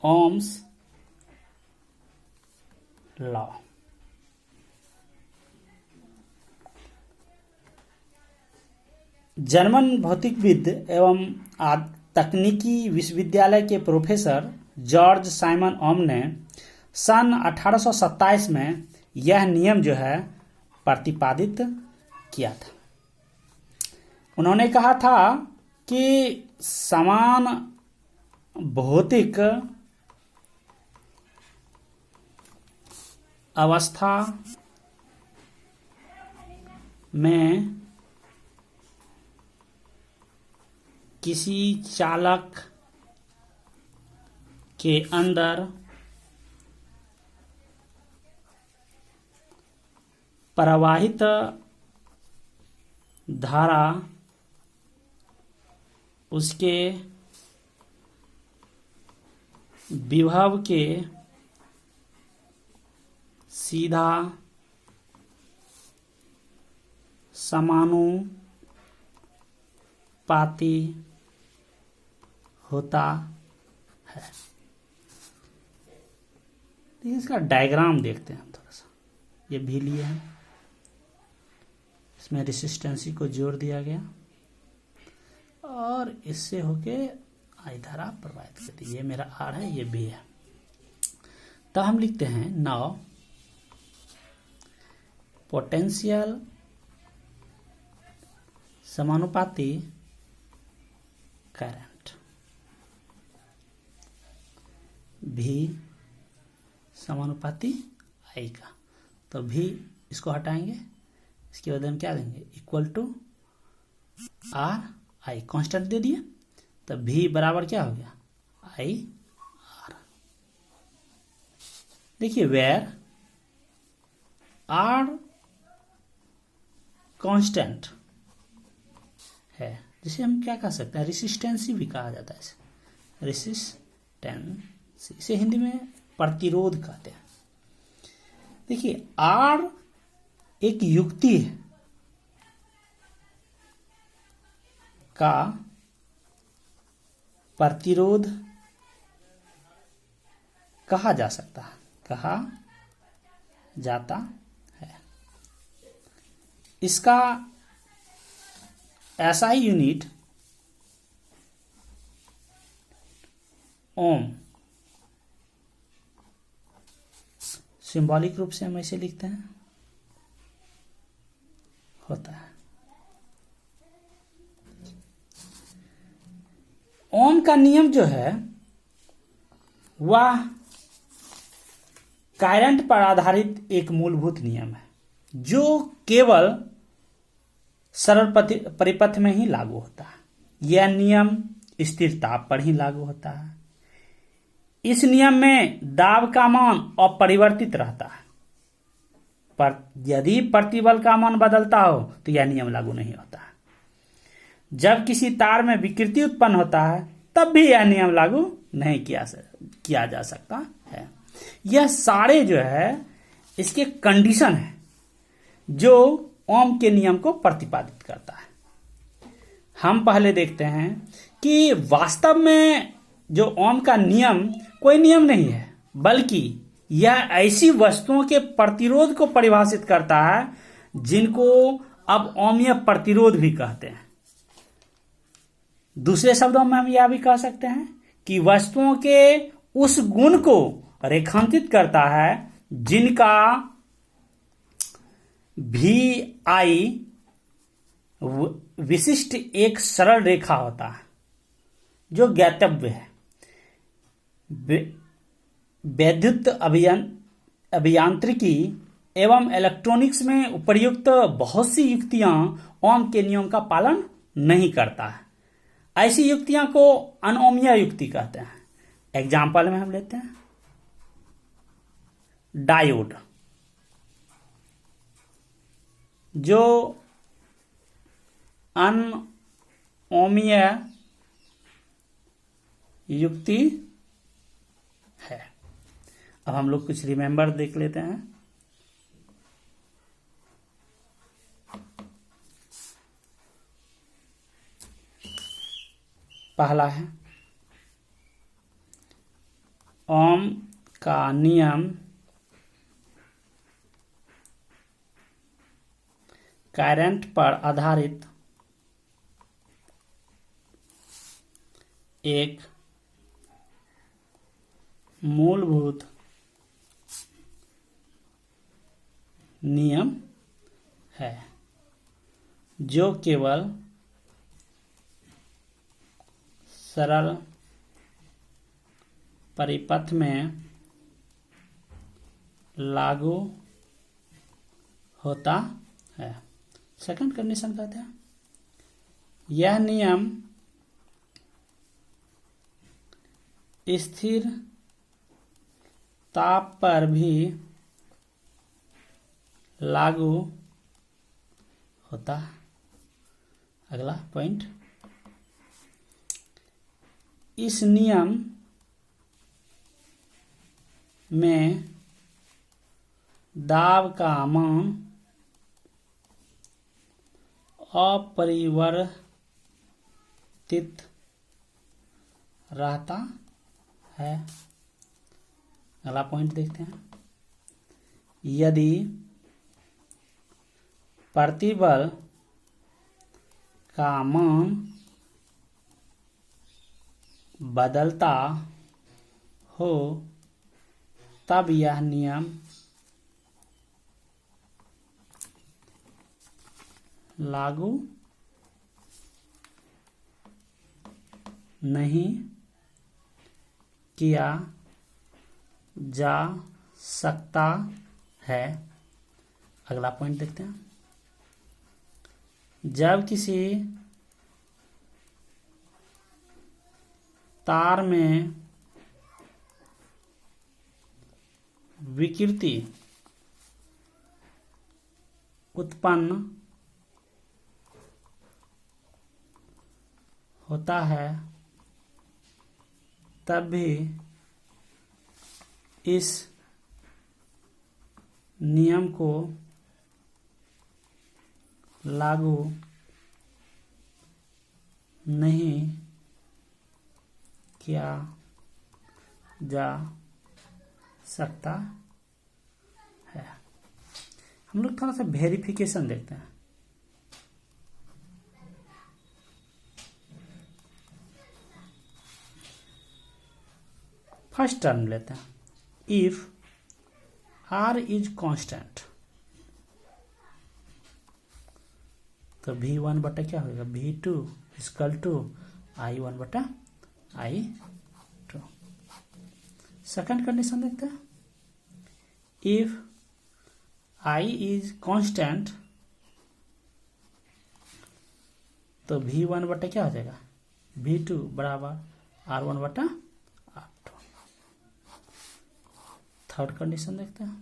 Ohm's law. German भौतिकविद एवं तकनीकी विश्वविद्यालय के प्रोफेसर जॉर्ज साइमन ओम ने सन 1827 में यह नियम जो है प्रतिपादित किया था। उन्होंने कहा था कि समान भौतिक अवस्था में किसी चालक के अंदर प्रवाहित धारा उसके विभव के सीधा समानुपाती होता है। इसका डायग्राम देखते हैं थोड़ा सा। ये भी लिया है, इसमें रेसिस्टेंसी को जोड़ दिया गया और इससे होके आई धारा प्रवाहित करती है। ये मेरा आर है, ये बी है। तो हम लिखते हैं नाउ पोटेंशियल समानुपाती करंट भी समानुपाती आई का। तो भी इसको हटाएंगे, इसके बदले में क्या देंगे, equal to R I, constant दे दिए। तो भी बराबर क्या हो गया, आई आर। देखिए वेयर आर कांस्टेंट है, जिसे हम क्या कह सकते हैं, रेसिस्टेंसी भी कहा जाता है इसे, रेसिस्टेंसी, इसे हिंदी में प्रतिरोध कहते हैं। देखिए आर एक युक्ति है का प्रतिरोध कहा जा सकता है, कहा जाता है। इसका एसआई यूनिट ओम, सिंबॉलिक रूप से हम ऐसे लिखते हैं, होता है। ओम का नियम जो है वह करंट पर आधारित एक मूलभूत नियम है जो केवल सरल परिपथ में ही लागू होता है। यह नियम स्थिर ताप पर ही लागू होता है। इस नियम में दाब का मान अपरिवर्तित रहता है, पर यदि प्रतिबल का मान बदलता हो तो यह नियम लागू नहीं होता है। जब किसी तार में विकृति उत्पन्न होता है तब भी यह नियम लागू नहीं किया जा सकता है। यह सारे जो है इसके कंडीशन है जो ओम के नियम को प्रतिपादित करता है। हम पहले देखते हैं कि वास्तव में जो ओम का नियम कोई नियम नहीं है, बल्कि यह ऐसी वस्तुओं के प्रतिरोध को परिभाषित करता है जिनको अब ओमीय प्रतिरोध भी कहते हैं। दूसरे शब्दों में हम यह भी कह सकते हैं कि वस्तुओं के उस गुण को रेखांकित करता है जिनका भी आई विशिष्ट एक सरल रेखा होता है जो ज्ञातव्य है। वैद्युत अभियांत्रिकी एवं इलेक्ट्रॉनिक्स में उपयुक्त बहुत सी युक्तियां ओम के नियम का पालन नहीं करता है। ऐसी युक्तियां को अनओमीय युक्ति कहते हैं। एग्जाम्पल में हम लेते हैं डायोड, जो अनओमीय युक्ति है। अब हम लोग कुछ रिमेंबर देख लेते हैं। पहला है ओम का नियम करंट पर आधारित एक मूलभूत नियम है जो केवल सरल परिपथ में लागू होता है। सेकंड कंडीशन कहते हैं यह नियम स्थिर ताप पर भी लागू होता है। अगला पॉइंट, इस नियम में दाब का मान अपरिवर्तित रहता है। अगला पॉइंट देखते हैं, यदि प्रतिबल का मान बदलता हो तब यह नियम लागू नहीं किया जा सकता है। अगला पॉइंट देखते हैं, जब किसी तार में विकृति उत्पन्न होता है तब भी इस नियम को लागू नहीं किया जा सकता है। हम लोग थोड़ा सा वेरिफिकेशन देखते हैं। फर्स्ट टर्म लेते हैं, इफ R इज कांस्टेंट तो V1 बटा क्या होगा, V2 इक्वल टू I1 बटा I2। सेकंड कंडीशन देखते हैं, इफ I इज कांस्टेंट तो V1 बटा क्या हो जाएगा, V2 बराबर R1 बटा R2। थर्ड कंडीशन देखते हैं,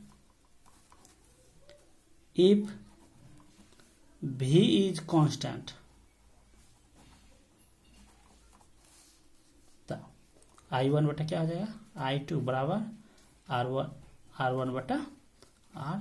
इफ V इज कांस्टेंट तो I1 बटा क्या हो जाएगा, I2 बराबर R1 बटा R